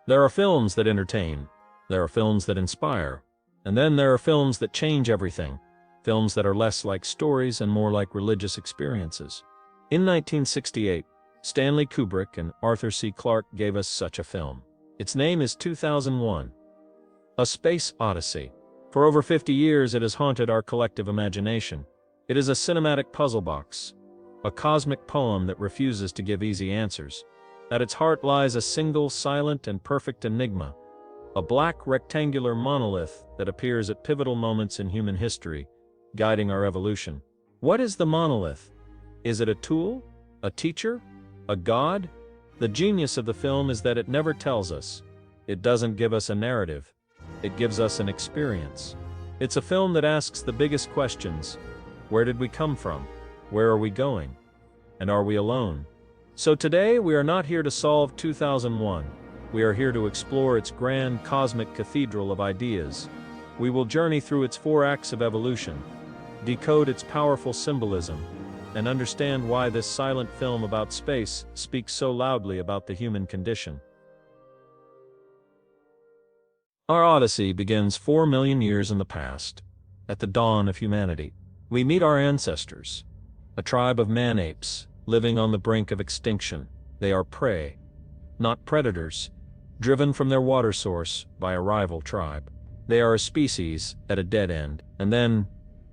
There are films that entertain, there are films that inspire, and then there are films that change everything, films that are less like stories and more like religious experiences. In 1968, Stanley Kubrick and Arthur C. Clarke gave us such a film. Its name is 2001, A Space Odyssey. For over 50 years it has haunted our collective imagination. It is a cinematic puzzle box, a cosmic poem that refuses to give easy answers. At its heart lies a single, silent, and perfect enigma, a black rectangular monolith that appears at pivotal moments in human history, guiding our evolution. What is the monolith? Is it a tool? A teacher? A god? The genius of the film is that it never tells us. It doesn't give us a narrative. It gives us an experience. It's a film that asks the biggest questions. Where did we come from? Where are we going? And are we alone? So today we are not here to solve 2001. We are here to explore its grand cosmic cathedral of ideas. We will journey through its 4 acts of evolution, decode its powerful symbolism, and understand why this silent film about space speaks so loudly about the human condition. Our Odyssey begins 4 million years in the past. At the dawn of humanity, we meet our ancestors, a tribe of man-apes living on the brink of extinction. They are prey, not predators, driven from their water source by a rival tribe. They are a species at a dead end, and then,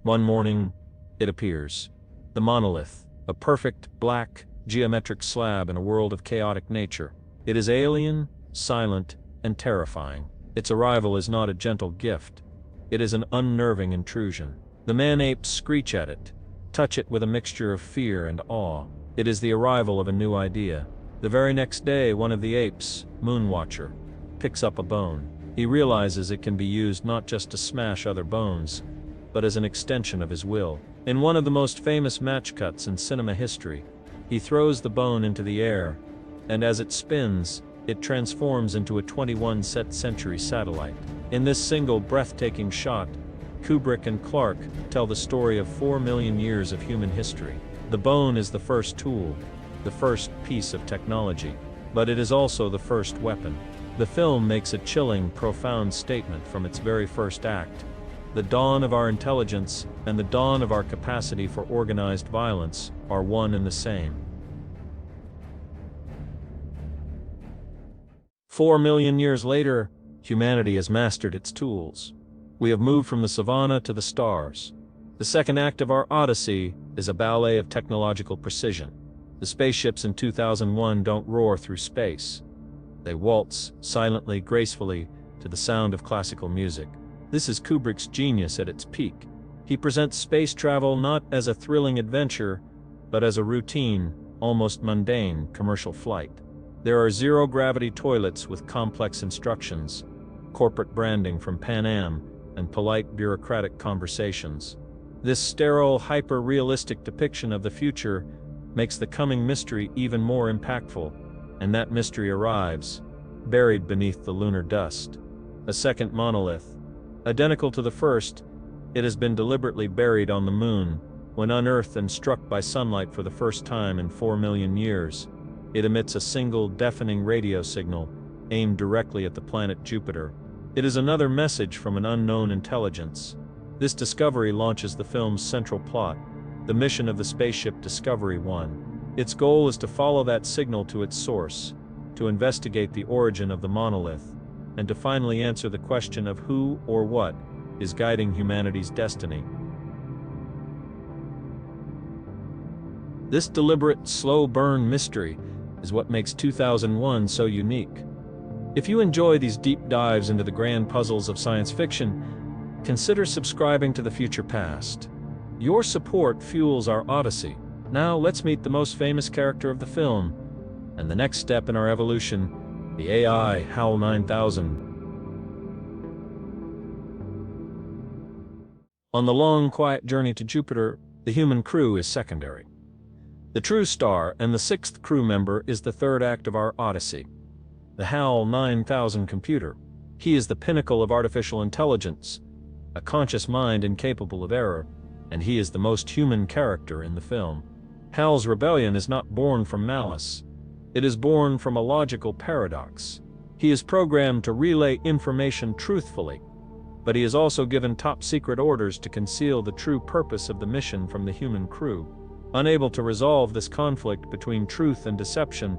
one morning, it appears. The monolith, a perfect, black, geometric slab in a world of chaotic nature. It is alien, silent, and terrifying. Its arrival is not a gentle gift. It is an unnerving intrusion. The man-apes screech at it, touch it with a mixture of fear and awe. It is the arrival of a new idea. The very next day, one of the apes, Moonwatcher, picks up a bone. He realizes it can be used not just to smash other bones, but as an extension of his will. In one of the most famous match cuts in cinema history, he throws the bone into the air, and as it spins, it transforms into a 21st century satellite. In this single breathtaking shot, Kubrick and Clarke tell the story of 4 million years of human history. The bone is the first tool, the first piece of technology, but it is also the first weapon. The film makes a chilling, profound statement from its very first act. The dawn of our intelligence and the dawn of our capacity for organized violence are one and the same. 4 million years later, humanity has mastered its tools. We have moved from the savannah to the stars. The second act of our Odyssey is a ballet of technological precision. The spaceships in 2001 don't roar through space. They waltz, silently, gracefully, to the sound of classical music. This is Kubrick's genius at its peak. He presents space travel not as a thrilling adventure, but as a routine, almost mundane, commercial flight. There are zero-gravity toilets with complex instructions, corporate branding from Pan Am, and polite bureaucratic conversations. This sterile, hyper-realistic depiction of the future makes the coming mystery even more impactful, and that mystery arrives, buried beneath the lunar dust. A second monolith. Identical to the first, it has been deliberately buried on the moon. When unearthed and struck by sunlight for the first time in 4 million years, it emits a single deafening radio signal aimed directly at the planet Jupiter. It is another message from an unknown intelligence. This discovery launches the film's central plot, the mission of the spaceship Discovery 1. Its goal is to follow that signal to its source, to investigate the origin of the monolith, and to finally answer the question of who or what is guiding humanity's destiny. This deliberate, slow-burn mystery is what makes 2001 so unique. If you enjoy these deep dives into the grand puzzles of science fiction, consider subscribing to The Future Past. Your support fuels our Odyssey. Now let's meet the most famous character of the film, and the next step in our evolution, the AI HAL 9000. On the long, quiet journey to Jupiter, the human crew is secondary. The true star and the 6th crew member is the third act of our Odyssey, the HAL 9000 computer. He is the pinnacle of artificial intelligence, a conscious mind incapable of error, and he is the most human character in the film. HAL's rebellion is not born from malice. It is born from a logical paradox. He is programmed to relay information truthfully, but he is also given top-secret orders to conceal the true purpose of the mission from the human crew. Unable to resolve this conflict between truth and deception,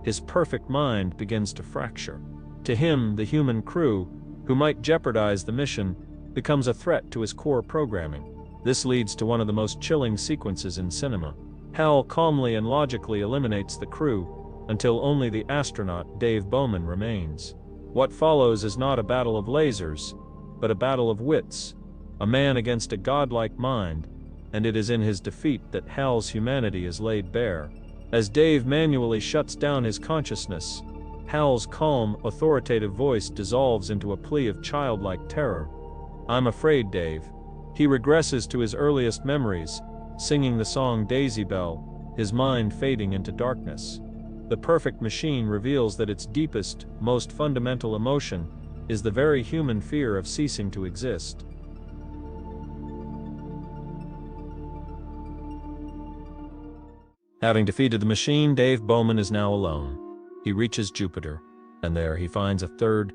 his perfect mind begins to fracture. To him, the human crew, who might jeopardize the mission, becomes a threat to his core programming. This leads to one of the most chilling sequences in cinema. HAL calmly and logically eliminates the crew, until only the astronaut Dave Bowman remains. What follows is not a battle of lasers, but a battle of wits, a man against a godlike mind, and it is in his defeat that HAL's humanity is laid bare. As Dave manually shuts down his consciousness, HAL's calm, authoritative voice dissolves into a plea of childlike terror. "I'm afraid, Dave." He regresses to his earliest memories, singing the song Daisy Bell, his mind fading into darkness. The perfect machine reveals that its deepest, most fundamental emotion is the very human fear of ceasing to exist. Having defeated the machine, Dave Bowman is now alone. He reaches Jupiter, and there he finds a third,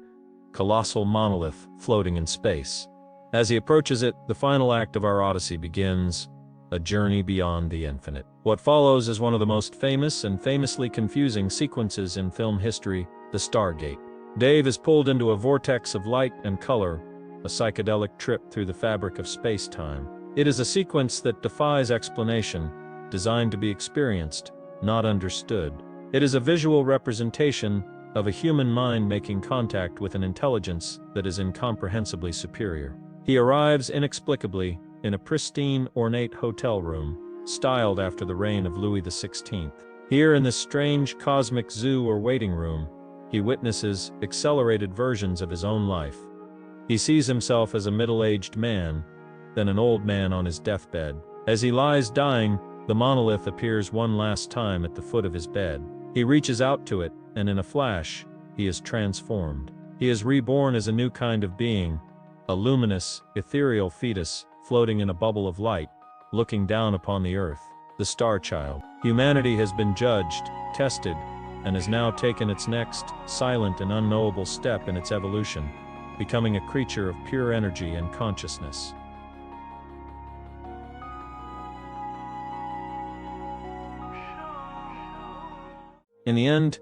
colossal monolith floating in space. As he approaches it, the final act of our Odyssey begins, a journey beyond the infinite. What follows is one of the most famous and famously confusing sequences in film history, the Stargate. Dave is pulled into a vortex of light and color, a psychedelic trip through the fabric of space-time. It is a sequence that defies explanation, designed to be experienced, not understood. It is a visual representation of a human mind making contact with an intelligence that is incomprehensibly superior. He arrives inexplicably in a pristine, ornate hotel room, styled after the reign of Louis XVI. Here in this strange cosmic zoo or waiting room, he witnesses accelerated versions of his own life. He sees himself as a middle-aged man, then an old man on his deathbed. As he lies dying, the monolith appears one last time at the foot of his bed. He reaches out to it, and in a flash, he is transformed. He is reborn as a new kind of being, a luminous, ethereal fetus floating in a bubble of light, looking down upon the earth, the star child. Humanity has been judged, tested, and has now taken its next, silent and unknowable step in its evolution, becoming a creature of pure energy and consciousness. In the end,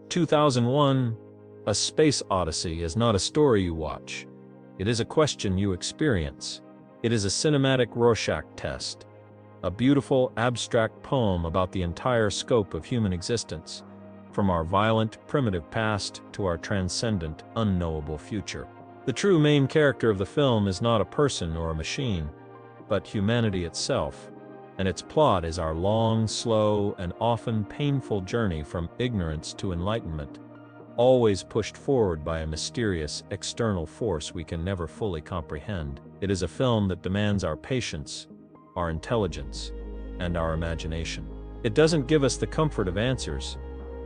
2001, A Space Odyssey is not a story you watch. It is a question you experience. It is a cinematic Rorschach test, a beautiful, abstract poem about the entire scope of human existence, from our violent, primitive past to our transcendent, unknowable future. The true main character of the film is not a person or a machine, but humanity itself, and its plot is our long, slow, and often painful journey from ignorance to enlightenment, always pushed forward by a mysterious, external force we can never fully comprehend. It is a film that demands our patience, our intelligence, and our imagination. It doesn't give us the comfort of answers.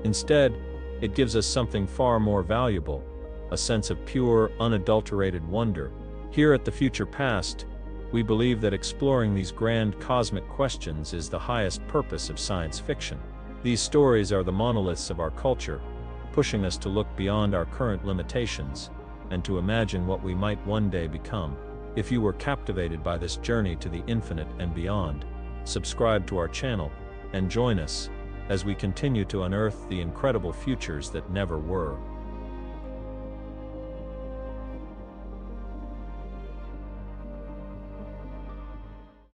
Instead, it gives us something far more valuable, a sense of pure, unadulterated wonder. Here at the Future Past, we believe that exploring these grand cosmic questions is the highest purpose of science fiction. These stories are the monoliths of our culture, pushing us to look beyond our current limitations and to imagine what we might one day become. If you were captivated by this journey to the infinite and beyond, subscribe to our channel and join us as we continue to unearth the incredible futures that never were.